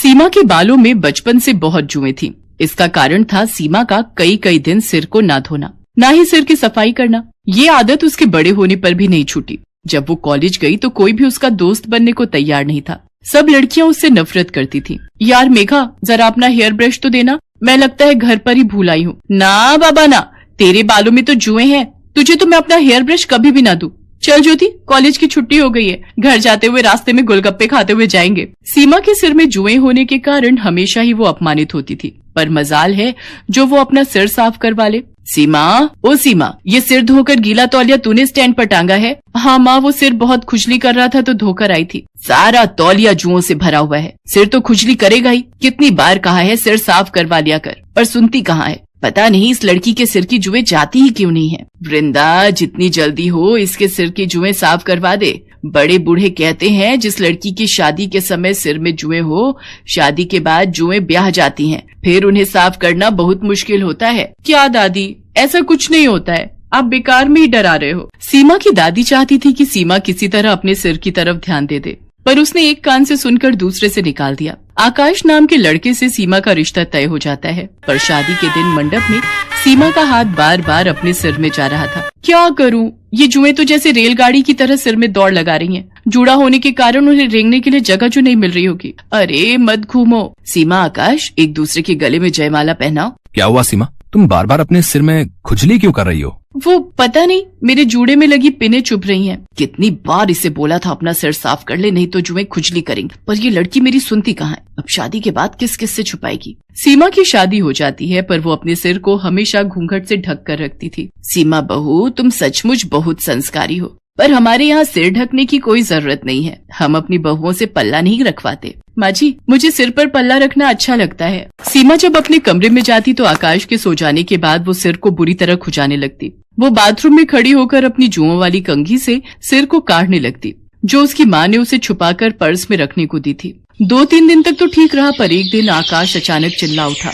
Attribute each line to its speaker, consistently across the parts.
Speaker 1: सीमा के बालों में बचपन से बहुत जुएं थी। इसका कारण था सीमा का कई दिन सिर को ना धोना, ना ही सिर की सफाई करना। ये आदत उसके बड़े होने पर भी नहीं छूटी। जब वो कॉलेज गई तो कोई भी उसका दोस्त बनने को तैयार नहीं था। सब लड़कियां उससे नफरत करती थी। यार मेघा, जरा अपना हेयर ब्रश तो देना, मैं लगता है घर पर ही भूल आई हूँ। ना बाबा ना, तेरे बालों में तो जुएं हैं, तुझे तो मैं अपना हेयर ब्रश कभी भी ना दूं। चल ज्योति, कॉलेज की छुट्टी हो गई है, घर जाते हुए रास्ते में गोलगप्पे खाते हुए जाएंगे। सीमा के सिर में जुएं होने के कारण हमेशा ही वो अपमानित होती थी, पर मजाल है जो वो अपना सिर साफ करवा ले। सीमा, ओ सीमा, ये सिर धोकर गीला तौलिया तूने स्टैंड पर टांगा है? हाँ माँ, वो सिर बहुत खुजली कर रहा था तो धोकर आई थी। सारा तौलिया जुओं से भरा हुआ है, सिर तो खुजली करेगा ही। कितनी बार कहा है सिर साफ करवा लिया कर, पर सुनती कहाँ है। पता नहीं इस लड़की के सिर की जुएं जाती ही क्यों नहीं है। वृंदा, जितनी जल्दी हो इसके सिर की जुएं साफ करवा दे। बड़े बूढ़े कहते हैं जिस लड़की की शादी के समय सिर में जुएं हो, शादी के बाद जुएं ब्याह जाती हैं, फिर उन्हें साफ करना बहुत मुश्किल होता है। क्या दादी, ऐसा कुछ नहीं होता है, आप बेकार में ही डरा रहे हो। सीमा की दादी चाहती थी कि सीमा किसी तरह अपने सिर की तरफ ध्यान दे दे, पर उसने एक कान से सुनकर दूसरे से निकाल दिया। आकाश नाम के लड़के से सीमा का रिश्ता तय हो जाता है, पर शादी के दिन मंडप में सीमा का हाथ बार बार अपने सिर में जा रहा था। क्या करूं, ये जुएं तो जैसे रेलगाड़ी की तरह सिर में दौड़ लगा रही हैं। जुड़ा होने के कारण उन्हें रेंगने के लिए जगह जो नहीं मिल रही होगी। अरे मत घूमो। सीमा, आकाश, एक दूसरे के गले में जयमाला पहनाओ।
Speaker 2: क्या हुआ सीमा, तुम बार बार अपने सिर में खुजली क्यों कर रही हो?
Speaker 1: वो पता नहीं, मेरे जूड़े में लगी पिनें चुभ रही हैं। कितनी बार इसे बोला था अपना सिर साफ कर ले, नहीं तो जुएं खुजली करेंगी, पर ये लड़की मेरी सुनती कहाँ है। अब शादी के बाद किस किस से छुपाएगी। सीमा की शादी हो जाती है, पर वो अपने सिर को हमेशा घूंघट से ढक कर रखती थी। सीमा बहू, तुम सचमुच बहुत संस्कारी हो, पर हमारे यहाँ सिर ढकने की कोई जरूरत नहीं है। हम अपनी बहुओं से पल्ला नहीं रखवाते। माँ जी, मुझे सिर पर पल्ला रखना अच्छा लगता है। सीमा जब अपने कमरे में जाती तो आकाश के सो जाने के बाद वो सिर को बुरी तरह खुजाने लगती। वो बाथरूम में खड़ी होकर अपनी जुओं वाली कंघी से सिर को काटने लगती, जो उसकी माँ ने उसे छुपाकर पर्स में रखने को दी थी। 2-3 दिन तक तो ठीक रहा, पर एक दिन आकाश अचानक चिल्ला उठा।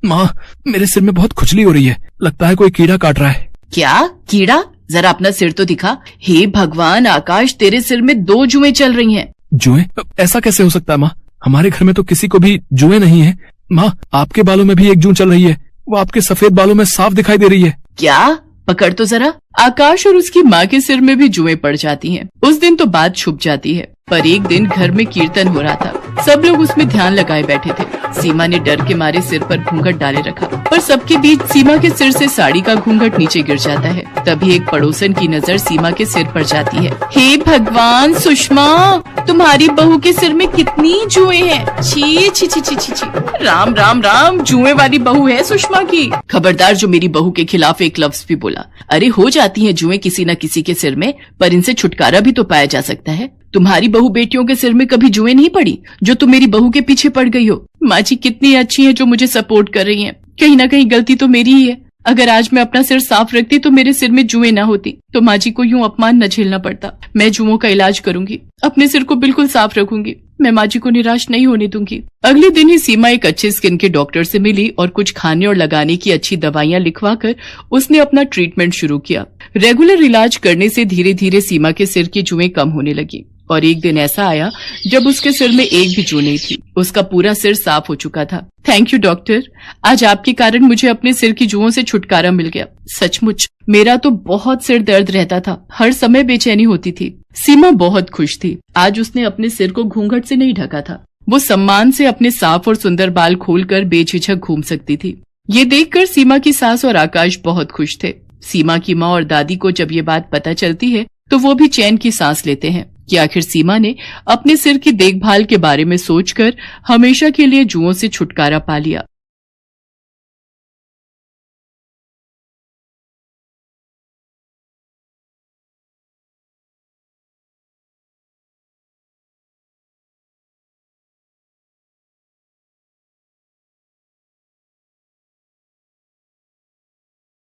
Speaker 2: माँ, मेरे सिर में बहुत खुजली हो रही है, लगता है कोई कीड़ा काट रहा है।
Speaker 1: क्या कीड़ा? जरा अपना सिर तो दिखा। हे भगवान आकाश, तेरे सिर में 2 जुएं चल रही हैं।
Speaker 2: जुएं? ऐसा कैसे हो सकता है माँ? हमारे घर में तो किसी को भी जुएं नहीं है। माँ, आपके बालों में भी एक जूं चल रही है, वो आपके सफेद बालों में साफ दिखाई दे रही है।
Speaker 1: क्या? पकड़ तो जरा। आकाश और उसकी माँ के सिर में भी जुएं पड़ जाती हैं। उस दिन तो बात छुप जाती है, पर एक दिन घर में कीर्तन हो रहा था। सब लोग उसमें ध्यान लगाए बैठे थे। सीमा ने डर के मारे सिर पर घूंघट डाले रखा, पर सबके बीच सीमा के सिर से साड़ी का घूंघट नीचे गिर जाता है। तभी एक पड़ोसन की नजर सीमा के सिर पर जाती है। हे भगवान सुषमा, तुम्हारी बहू के सिर में कितनी जुएं हैं। छी छी छी छी छी छी। राम राम राम, जुएं वाली बहू है सुषमा की। खबरदार जो मेरी बहू के खिलाफ एक लफ्ज भी बोला। अरे हो जाती हैं जुएं किसी न किसी के सिर में, पर इनसे छुटकारा भी तो पाया जा सकता है। तुम्हारी बहू बेटियों के सिर में कभी जुएं नहीं पड़ी जो तुम मेरी बहू के पीछे पड़ गई हो। माँ जी कितनी अच्छी है जो मुझे सपोर्ट कर रही हैं। कहीं ना कहीं गलती तो मेरी ही है। अगर आज मैं अपना सिर साफ रखती तो मेरे सिर में जुएं ना होती, तो माँ जी को यूं अपमान न झेलना पड़ता। मैं जुओं का इलाज करूंगी, अपने सिर को बिल्कुल साफ रखूंगी। मैं माँ जी को निराश नहीं होने दूंगी। अगले दिन ही सीमा एक अच्छे स्किन के डॉक्टर से मिली और कुछ खाने और लगाने की अच्छी दवाइयाँ लिखवाकर उसने अपना ट्रीटमेंट शुरू किया। रेगुलर इलाज करने से धीरे धीरे सीमा के सिर की जुएं कम होने लगी, और एक दिन ऐसा आया जब उसके सिर में एक भी जू नहीं थी। उसका पूरा सिर साफ हो चुका था। थैंक यू डॉक्टर, आज आपके कारण मुझे अपने सिर की जुओं से छुटकारा मिल गया। सचमुच मेरा तो बहुत सिर दर्द रहता था, हर समय बेचैनी होती थी। सीमा बहुत खुश थी। आज उसने अपने सिर को घूंघट से नहीं ढका था। वो सम्मान से अपने साफ और सुंदर बाल खोलकर बेझिझक घूम सकती थी। ये देखकर सीमा की सास और आकाश बहुत खुश थे। सीमा की माँ और दादी को जब ये बात पता चलती है तो वो भी चैन की सांस लेते हैं कि आखिर सीमा ने अपने सिर की देखभाल के बारे में सोचकर हमेशा के लिए जुओं से छुटकारा पा लिया।